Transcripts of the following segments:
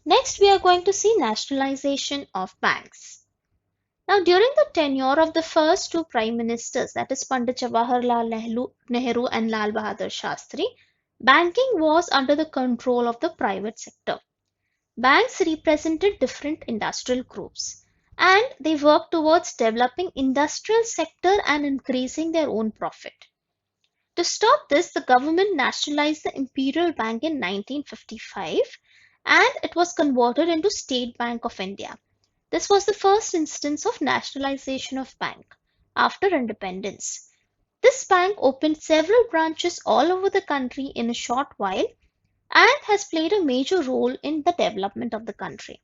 Next, we are going to see nationalization of banks. Now, during the tenure of the first two prime ministers, that is Pandit Jawaharlal Nehru and Lal Bahadur Shastri, banking was under the control of the private sector. Banks represented different industrial groups and they worked towards developing industrial sector and increasing their own profit. To stop this, the government nationalized the Imperial Bank in 1955 and it was converted into State Bank of India. This was the first instance of nationalization of bank after independence. This bank opened several branches all over the country in a short while and has played a major role in the development of the country.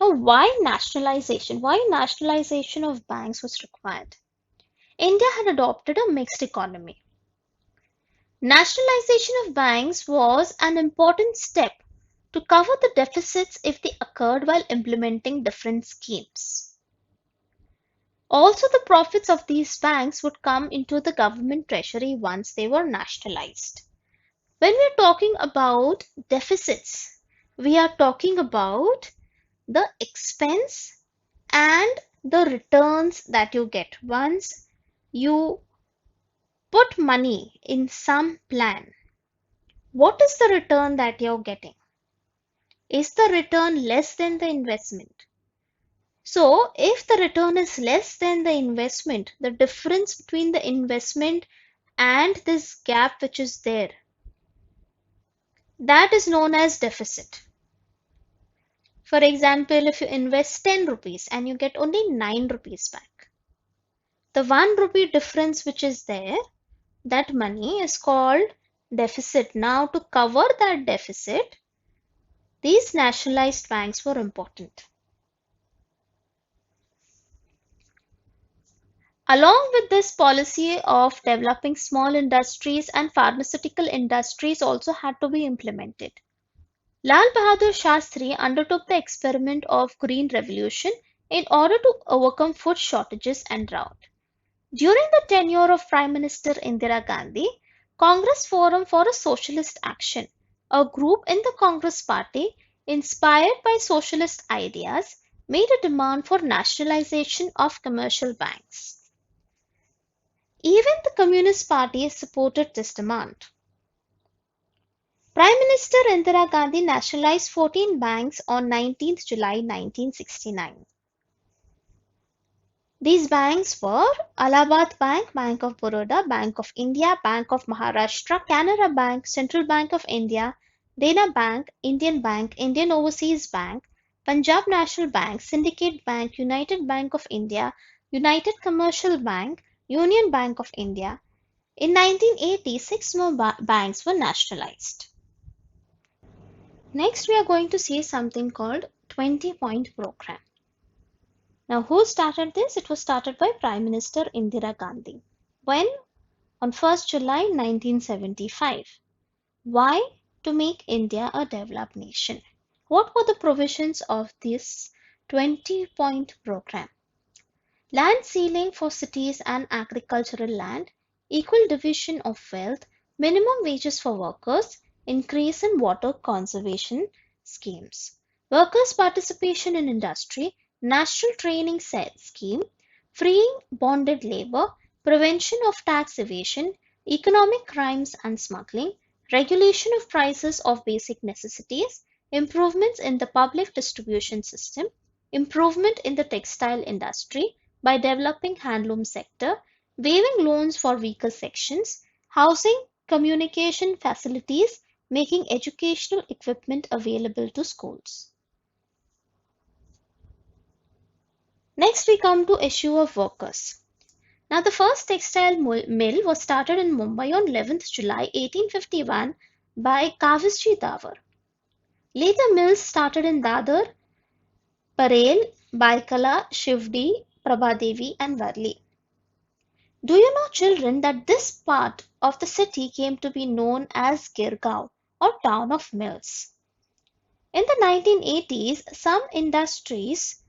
Now, why nationalization? Why nationalization of banks was required? India had adopted a mixed economy. Nationalization of banks was an important step to cover the deficits if they occurred while implementing different schemes. Also, the profits of these banks would come into the government treasury once they were nationalized. When we are talking about deficits, we are talking about the expense and the returns that you get once you put money in some plan. What is the return that you're getting? Is the return less than the investment? So, if the return is less than the investment, the difference between the investment and this gap which is there, that is known as deficit. For example, if you invest 10 rupees and you get only 9 rupees back, the 1 rupee difference which is there, that money is called deficit. Now, to cover that deficit, these nationalized banks were important. Along with this policy of developing small industries and pharmaceutical industries also had to be implemented. Lal Bahadur Shastri undertook the experiment of Green Revolution in order to overcome food shortages and drought. During the tenure of Prime Minister Indira Gandhi, Congress Forum for a Socialist Action, a group in the Congress Party inspired by socialist ideas, made a demand for nationalization of commercial banks. Even the Communist Party supported this demand. Prime Minister Indira Gandhi nationalized 14 banks on 19th July 1969. These banks were Allahabad Bank, Bank of Baroda, Bank of India, Bank of Maharashtra, Canara Bank, Central Bank of India, Dena Bank, Indian Overseas Bank, Punjab National Bank, Syndicate Bank, United Bank of India, United Commercial Bank, Union Bank of India. In 1980, six more banks were nationalized. Next, we are going to see something called 20-point program. Now, who started this? It was started by Prime Minister Indira Gandhi. When? On 1st July 1975. Why? To make India a developed nation. What were the provisions of this 20-point program? Land ceiling for cities and agricultural land, equal division of wealth, minimum wages for workers, increase in water conservation schemes, workers' participation in industry, national training scheme, freeing bonded labor, prevention of tax evasion, economic crimes and smuggling, regulation of prices of basic necessities, improvements in the public distribution system, improvement in the textile industry, by developing handloom sector, waiving loans for weaker sections, housing, communication facilities, making educational equipment available to schools. Next we come to issue of workers. Now the first textile mill was started in Mumbai on 11th July 1851 by Kavisji Davar. Later mills started in Dadar, Parel, Baikala, Shivdi, Prabhadevi and Varli. Do you know, children, that this part of the city came to be known as Girgaon or town of mills? In the 1980s, some industries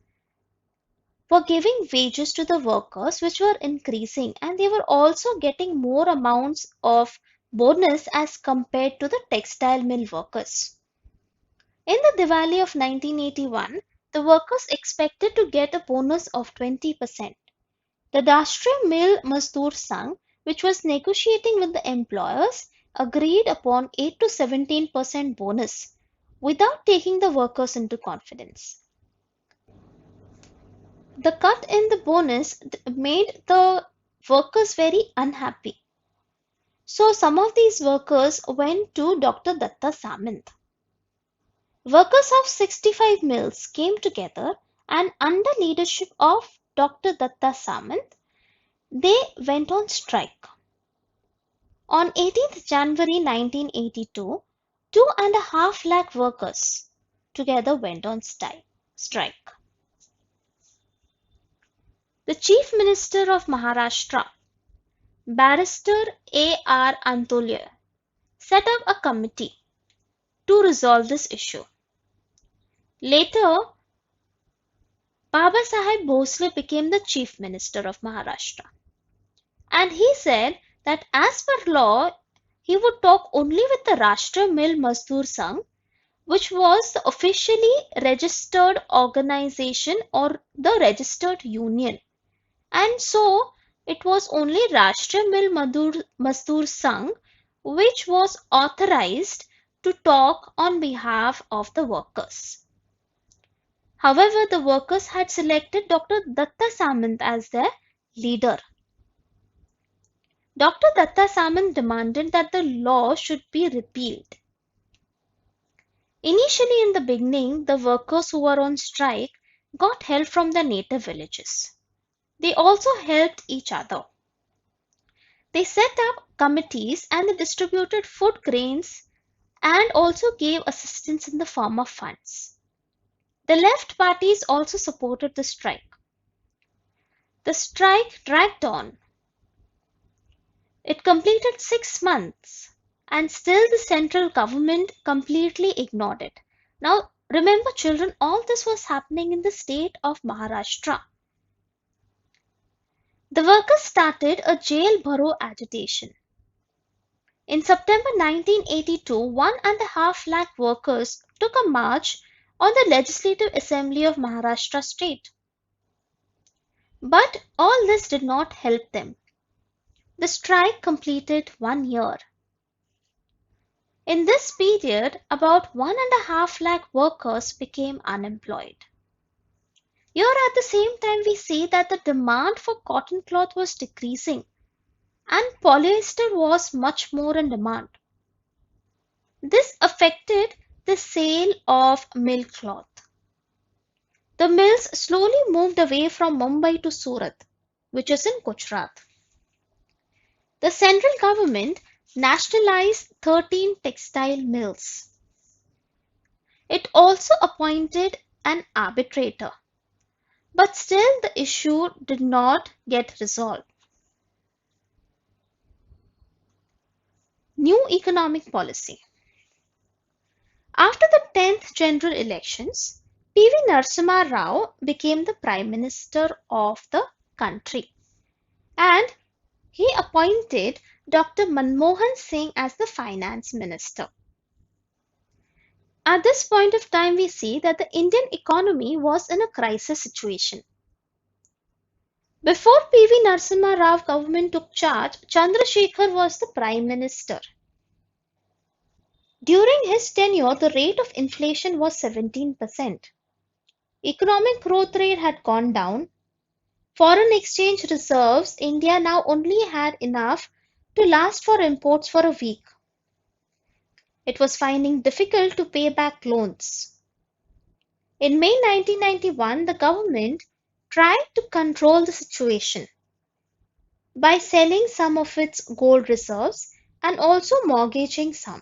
were giving wages to the workers which were increasing and they were also getting more amounts of bonus as compared to the textile mill workers. In the Diwali of 1981, the workers expected to get a bonus of 20%. The Rashtriya Mil Mazdoor Sangh, which was negotiating with the employers, agreed upon 8 to 17% bonus without taking the workers into confidence. The cut in the bonus made the workers very unhappy. So some of these workers went to Dr. Datta Samant. Workers of 65 mills came together and under leadership of Dr. Datta Samant, they went on strike. On 18th January 1982, 2.5 lakh workers together went on strike. The Chief Minister of Maharashtra, Barrister A.R. Antolya, set up a committee to resolve this issue. Later, Baba Saheb Bhosle became the Chief Minister of Maharashtra. And he said that as per law, he would talk only with the Rashtriya Mil Mazdoor Sangh, which was the officially registered organization or the registered union. And so it was only Rashtriya Mil Mazdoor Sangh which was authorized to talk on behalf of the workers. However, the workers had selected Dr. Datta Samant as their leader. Dr. Datta Samant demanded that the law should be repealed. Initially, in the beginning, the workers who were on strike got help from their native villages. They also helped each other. They set up committees and they distributed food grains and also gave assistance in the form of funds. The left parties also supported the strike. The strike dragged on. It completed 6 months and still the central government completely ignored it. Now remember children, all this was happening in the state of Maharashtra. The workers started a jail bharo agitation. In September 1982, 1.5 lakh workers took a march on the Legislative Assembly of Maharashtra state. But all this did not help them. The strike completed 1 year. In this period, about 1.5 lakh workers became unemployed. Here at the same time we see that the demand for cotton cloth was decreasing and polyester was much more in demand. This affected the sale of mill cloth. The mills slowly moved away from Mumbai to Surat, which is in Gujarat. The central government nationalized 13 textile mills. It also appointed an arbitrator. But still the issue did not get resolved. New economic policy. After the 10th general elections, P.V. Narasimha Rao became the Prime Minister of the country and he appointed Dr. Manmohan Singh as the Finance Minister. At this point of time, we see that the Indian economy was in a crisis situation. Before P.V. Narasimha Rao government took charge, Chandrasekhar was the Prime Minister. During his tenure, the rate of inflation was 17%. Economic growth rate had gone down. Foreign exchange reserves, India now only had enough to last for imports for a week. It was finding difficult to pay back loans. In May 1991, the government tried to control the situation by selling some of its gold reserves and also mortgaging some.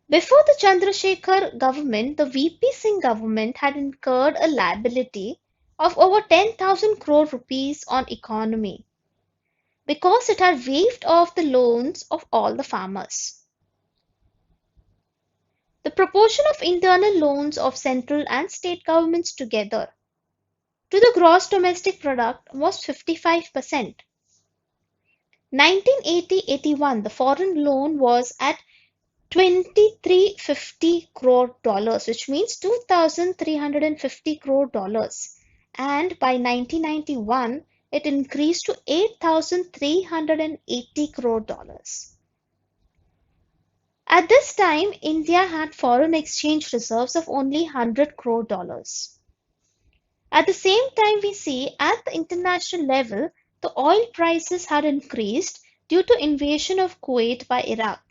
Before the Chandrasekhar government, the VP Singh government had incurred a liability of over 10,000 crore rupees on economy because it had waived off the loans of all the farmers. The proportion of internal loans of central and state governments together to the gross domestic product was 55%. 1980-81, the foreign loan was at $2,350 crore, which means $2,350 crore. And by 1991, it increased to $8,380 crore. At this time, India had foreign exchange reserves of only $100 crore. At the same time, we see at the international level, the oil prices had increased due to invasion of Kuwait by Iraq.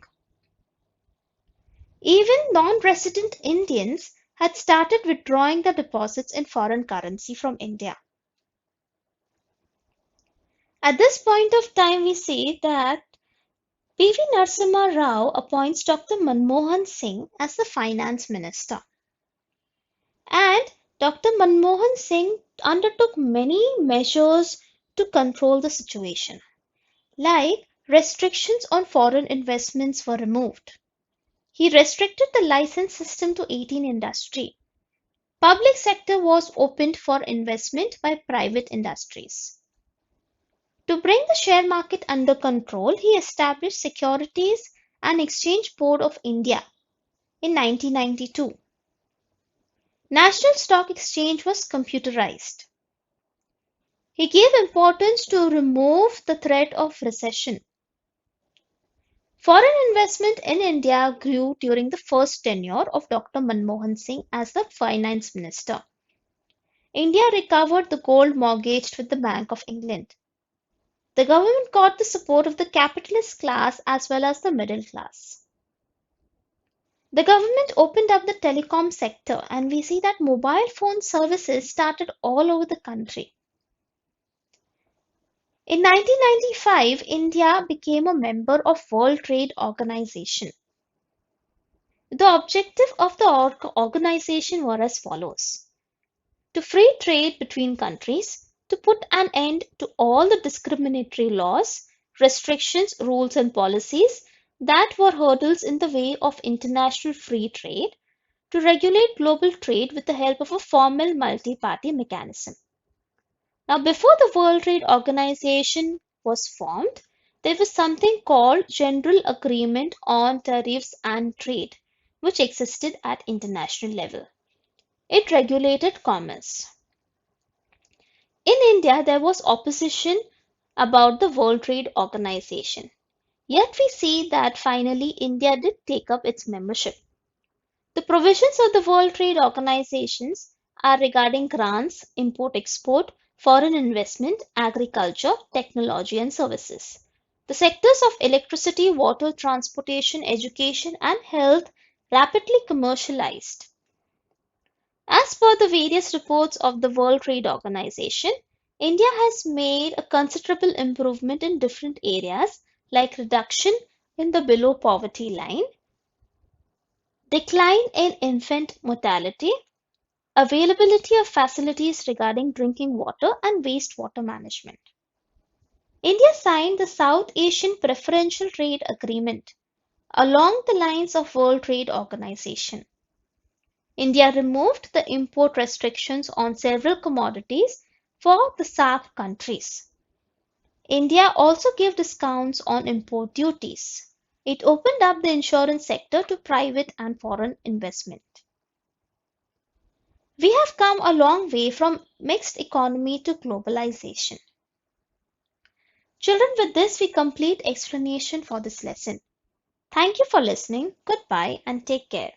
Even non-resident Indians had started withdrawing their deposits in foreign currency from India. At this point of time, we see that P.V. Narasimha Rao appoints Dr. Manmohan Singh as the finance minister. And Dr. Manmohan Singh undertook many measures to control the situation, like restrictions on foreign investments were removed. He restricted the license system to 18 industry. Public sector was opened for investment by private industries. To bring the share market under control, he established Securities and Exchange Board of India in 1992. National Stock Exchange was computerized. He gave importance to remove the threat of recession. Foreign investment in India grew during the first tenure of Dr. Manmohan Singh as the finance minister. India recovered the gold mortgaged with the Bank of England. The government got the support of the capitalist class as well as the middle class. The government opened up the telecom sector, and we see that mobile phone services started all over the country. In 1995, India became a member of World Trade Organization. The objective of the organization were as follows: to free trade between countries, to put an end to all the discriminatory laws, restrictions, rules and policies that were hurdles in the way of international free trade, to regulate global trade with the help of a formal multi-party mechanism. Now, before the World Trade Organization was formed, there was something called General Agreement on Tariffs and Trade, which existed at international level. It regulated commerce. In India, there was opposition about the World Trade Organization. Yet we see that finally India did take up its membership. The provisions of the World Trade Organizations are regarding grants, import-export, foreign investment, agriculture, technology and services. The sectors of electricity, water, transportation, education and health rapidly commercialized. As per the various reports of the World Trade Organization, India has made a considerable improvement in different areas like reduction in the below poverty line, decline in infant mortality, availability of facilities regarding drinking water and wastewater management. India signed the South Asian Preferential Trade Agreement along the lines of World Trade Organization. India removed the import restrictions on several commodities for the SAARC countries. India also gave discounts on import duties. It opened up the insurance sector to private and foreign investment. We have come a long way from mixed economy to globalization. Children, with this we complete explanation for this lesson. Thank you for listening. Goodbye and take care.